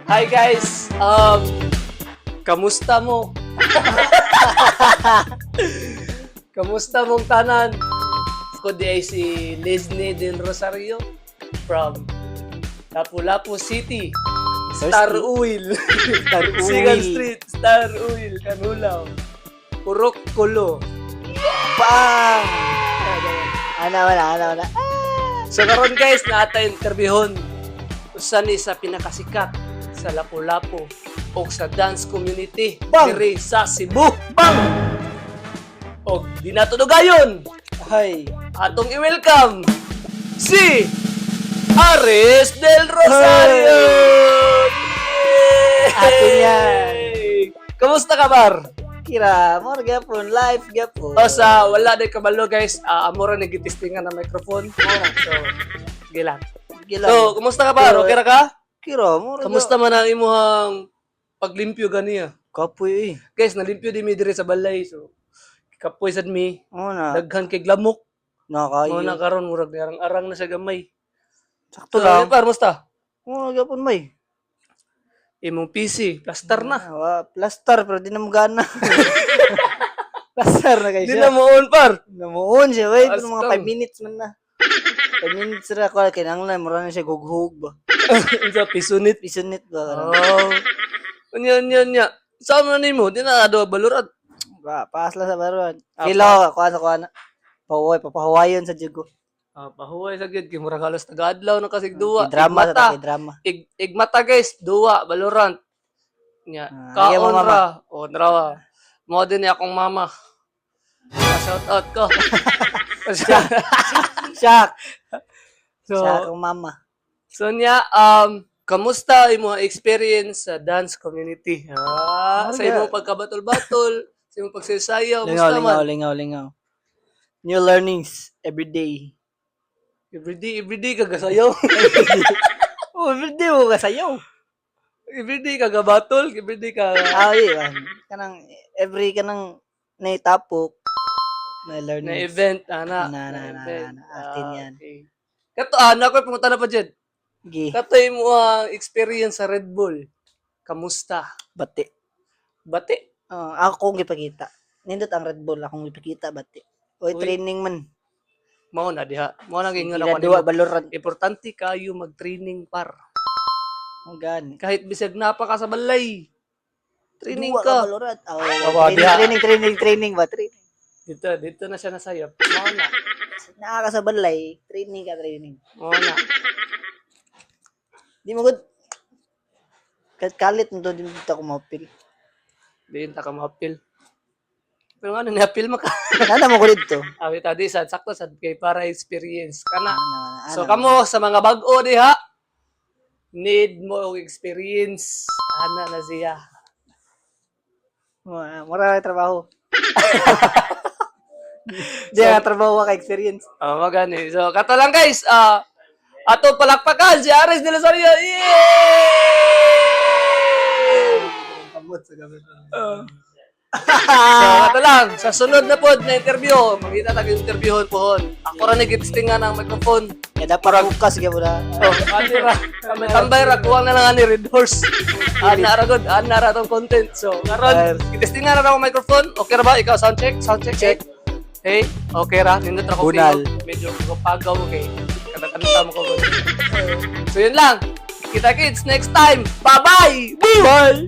Hi guys, kamusta mo? Kamusta mong tanan? Ako di ay si Leslie Del Rosario from Lapu-Lapu City. Star Oil. Sigan Street, Star Oil, Canulaw. Purok Kulo. Bang! Wala. So karon guys, naata interviewon usa ni sa pinakasikat sa Lapu-Lapu o sa dance community Bang! diri sa Cebu. Bang! O di nato dugayon. Hay. Atong i-welcome si Ares Del Rosario. Atin yan. Kamusta ka, Bar? Kira, mo gyapon live gyapon. O sa wala day kabalo guys, amora nagitistingan ng microphone. So, sige lang. Gila. So, kumusta ka, Bar? Okay ra ka? Kira, mo Kamusta man ang imuhang paglimpyo ganiya? Kapoy eh. Guys, nalimpyo di mi dire sa balay. So, kapoy sad mi. Oo na. Daghan kay glamok. Nakayo. Mo na karon murag arang-arang na sa gamay. Sakto So, lang. Par, musta? Mo gyapon may. Imong PC, plaster na. Plaster pero di na mo gana. Plaster na guys. Di na mo on, Par. Namuon siya, wait, mga Astam. 5 minutes man na. 5 minutes ra ko kinahanglan mura na siya gughug ba. Unsa pisunit? Pisunit ba. Oh. Unya. Sama na nimo, di na ado balurat. Ba, paas lang sa baron. Ah, Kilo, kuha na. Papahawayon sa jugo. Pahuway sa gid kay murag halos taga-adlaw na kasig duwa. Drama Igmata. sa drama. Igmata guys, duwa, Valorant. Nya, Ayaw mo, kaon mama. ra. O drawa. Mo din ni akong mama. Shout out ko. Shock. so, Shock ang mama. so nya, kamusta imong experience sa dance community? Sa imong pagkabatol-batol, sa imong pagsasayaw, musta man? Lingaw. New learnings every day. Everyday kagasayaw. Oh, every day mo kasayaw. Everyday kagabatol, everyday ka Iya. Kanang every kanang naitapok na learnings. na event, ana. Na, atin yan. Okay. Kato, ako pumunta na pa dyan. Gi, Kato mo ang experience sa Red Bull. Kamusta? bati. Bati? Akong gipakita. Nindot ang Red Bull akong gipakita bati. Oy, Uy. training man. Mao na diha. Mao na gingon Ila ako duwa nimo. Valorant. Importante kayo mag-training par. Ang gani. Kahit bisag napa ka sa balay. Training Duwa ka. Valorant. Baba, diha. Training ba? Training. Dito na siya nasayap. Mao na. Nakaka sa balay, training. Mao na. Di mo good. Kalit mo to, di mo dito ako mapil. Diin ta ka ma-appeal. Pero nga na-appeal maka. Nana mo ko dito. Awi tadi sad sakto sad kay para experience kana. Ano, So kamo sa mga bag-o diha, need mo og experience. Ana na siya. Mura trabaho. Di nga trabaho ka experience. Oh, magani. So kato lang guys, ato palakpakan si Ares de Rosario. Yay! Kamot sa gabi. So kato lang, sa sunod na pod na interview, makita tag interviewon pohon. Ako ra nagitestingan ang microphone. Ya dapat bukas gyud mura. Oh, ani ra. Kami tambay ra kuwang na lang ani Red Horse. Ana ra gud, ana ra tong content. So karon, gitestingan na ako microphone. Okay ra ba ikaw sound check? Check. Hey, okay ra. Nindot ra ko Bunal. medyo pagaw okay. Kada-kada mo ko. So yun lang. Kita kids next time. Bye-bye. Bye.